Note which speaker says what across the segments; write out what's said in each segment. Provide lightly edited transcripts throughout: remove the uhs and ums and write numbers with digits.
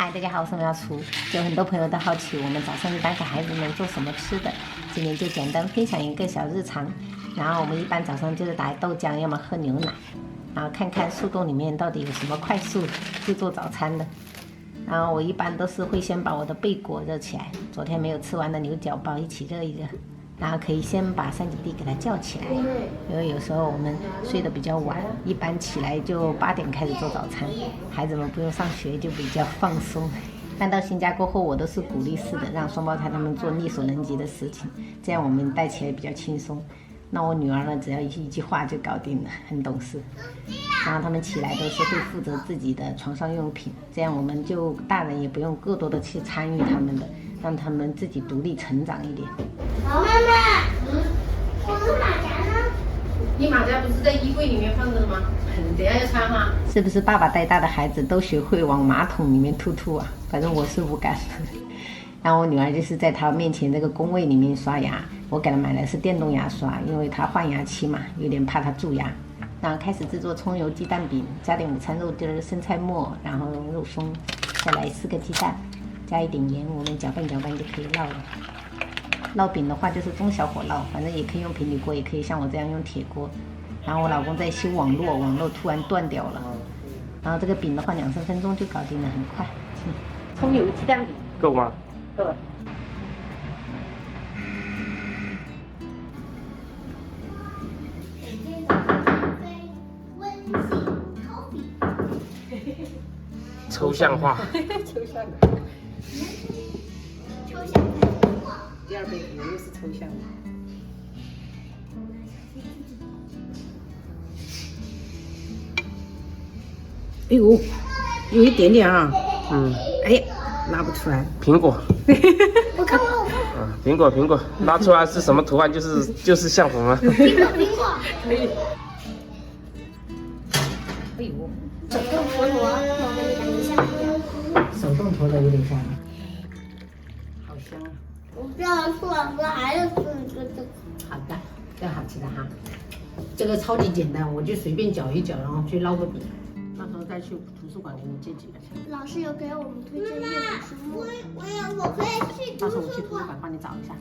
Speaker 1: 嗨，大家好，我是苗厨。有很多朋友都好奇，我们早上一般给孩子们做什么吃的？今天就简单分享一个小日常。然后我们一般早上就是打豆浆，要么喝牛奶，然后看看速冻里面到底有什么快速制作早餐的。然后我一般都是会先把我的贝果热起来，昨天没有吃完的牛角包一起热一热。然后可以先把三姐弟给它叫起来，因为有时候我们睡得比较晚，一般起来就8点开始做早餐，孩子们不用上学就比较放松。但到新家过后，我都是鼓励式的，让双胞胎他们做力所能及的事情，这样我们带起来比较轻松。那我女儿呢，只要一句话就搞定了，很懂事。然后他们起来都是会负责自己的床上用品，这样我们就大人也不用过多的去参与他们的，让他们自己独立成长一点。
Speaker 2: 好，妈妈，我的马甲呢？
Speaker 3: 你马甲不是在衣柜里面放着的吗？等下要穿吗？
Speaker 1: 是不是爸爸带大的孩子都学会往马桶里面吐啊？反正我是不敢。然后我女儿就是在她面前这个工位里面刷牙，我给她买的是电动牙刷，因为她换牙期嘛，有点怕她蛀牙。然后开始制作葱油鸡蛋饼，加点午餐肉丁、生菜末，然后肉松，再来4个鸡蛋，加一点盐，我们搅拌搅拌就可以烙了。烙饼的话就是中小火烙，反正也可以用平底锅，也可以像我这样用铁锅。然后我老公在修网络突然断掉了。然后这个饼的话2-3分钟就搞定了，很快。葱油鸡蛋饼
Speaker 4: 够吗？
Speaker 1: 够了。
Speaker 4: 抽象化。
Speaker 3: 抽象的。
Speaker 2: 抽象的。
Speaker 3: 第2杯可能又是抽象的。哎呦，有一点点啊。哎，拉不出来。
Speaker 4: 苹果。
Speaker 2: 我看我。
Speaker 4: 苹果，拉出来是什么图案就是像什么？
Speaker 2: 苹果。
Speaker 3: 可以。哎呦，
Speaker 2: 手动陀螺，我跟你感觉像不像？
Speaker 3: 手动陀螺有点像。好香啊！
Speaker 2: 我不要吃完了，还要吃一个这个。
Speaker 3: 好的，这好吃的哈。这个超级简单，我就随便搅一搅，然后去捞个饼。到时候再去图书馆给你借几个钱。
Speaker 2: 老师有给我们推荐阅读书目，我可以去
Speaker 3: 到时候我
Speaker 2: 图书馆。
Speaker 3: 去图书馆帮你找一下。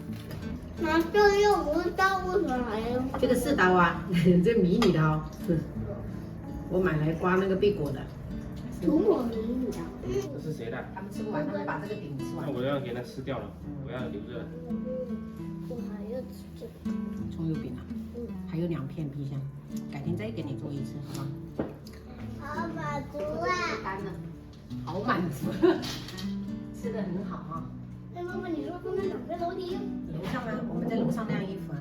Speaker 2: 拿这又不是刀，为什么还要？
Speaker 3: 这个是刀啊，这迷你刀。我买来刮那个贝果的。
Speaker 2: 涂抹迷你的。
Speaker 4: 这是谁的？
Speaker 3: 他们吃不完，他们把这个饼吃完
Speaker 4: 那。我要给它吃掉了，我要留着。
Speaker 2: 我还要吃这个。
Speaker 3: 葱油饼啊，还有2片冰箱，改天再给你做一次，好吗？
Speaker 2: 好满足啊！
Speaker 3: 干了，好满足，吃的很好啊。
Speaker 2: 哎，妈妈，你说刚才2个楼梯？
Speaker 3: 楼上啊，我们在楼上晾衣服啊。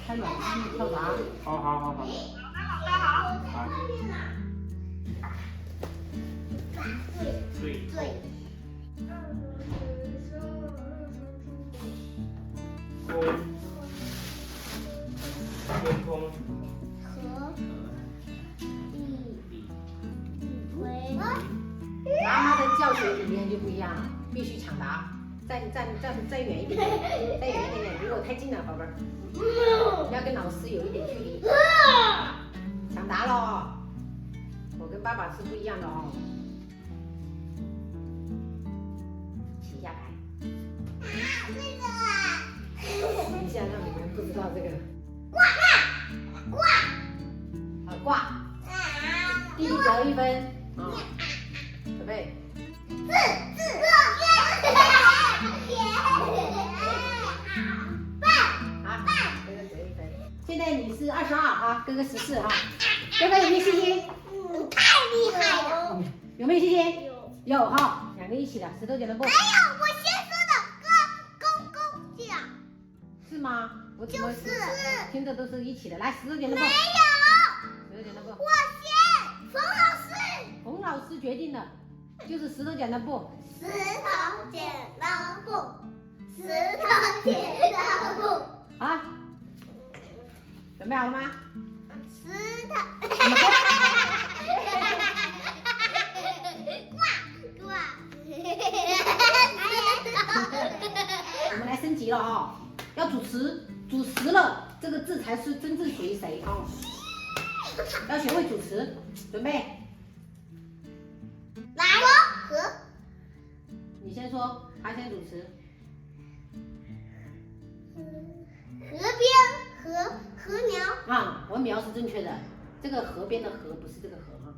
Speaker 3: 开暖气跳闸。
Speaker 4: 好。对。空。
Speaker 2: 和回。
Speaker 3: 妈妈的教学理念就不一样了，必须抢答，再远一点点，再远一点点，离我太近了，宝贝儿。要跟老师有一点距离。抢答喽！我跟爸爸是不一样的哦。起下来。一下让你们不知道这个。好挂。弟弟得1分啊。准备。现在你是22啊，哥哥14哈，哥哥有没有信心？
Speaker 2: 你太厉害了！
Speaker 3: 有没有信心？
Speaker 2: 有。
Speaker 3: 有哈，2个一起的，石头剪刀布。
Speaker 2: 还有我先说的公讲。
Speaker 3: 是吗？我怎么
Speaker 2: 就是
Speaker 3: 听着都是一起的，来石头剪刀布。
Speaker 2: 没有。
Speaker 3: 石头剪刀布。
Speaker 2: 我先，冯老师。
Speaker 3: 冯老师决定的，就是石头剪刀布，
Speaker 2: 石头剪刀布，石头剪刀布，
Speaker 3: 好，准备好了吗？
Speaker 2: 石头。挂。
Speaker 3: 我们来升级了哦，要主词，主词了，这个字才是真正属于谁哦。要学会主词，准备，
Speaker 2: 来河，
Speaker 3: 你先说，他先主词。
Speaker 2: 河边禾苗。
Speaker 3: 啊，禾苗是正确的，这个河边的河不是这个河哈。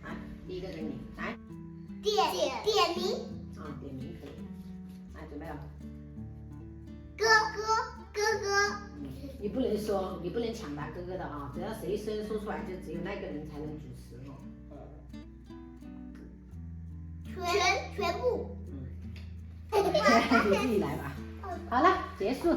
Speaker 3: 来，第一个给你，来，
Speaker 2: 点名，
Speaker 3: 啊，点名可以。来，准备了。
Speaker 2: 哥哥，
Speaker 3: 你不能说，你不能抢答哥哥的啊！只要谁声说出来，就只有那个人才能主持哦。
Speaker 2: 全部。
Speaker 3: 你自己来吧。好了，结束。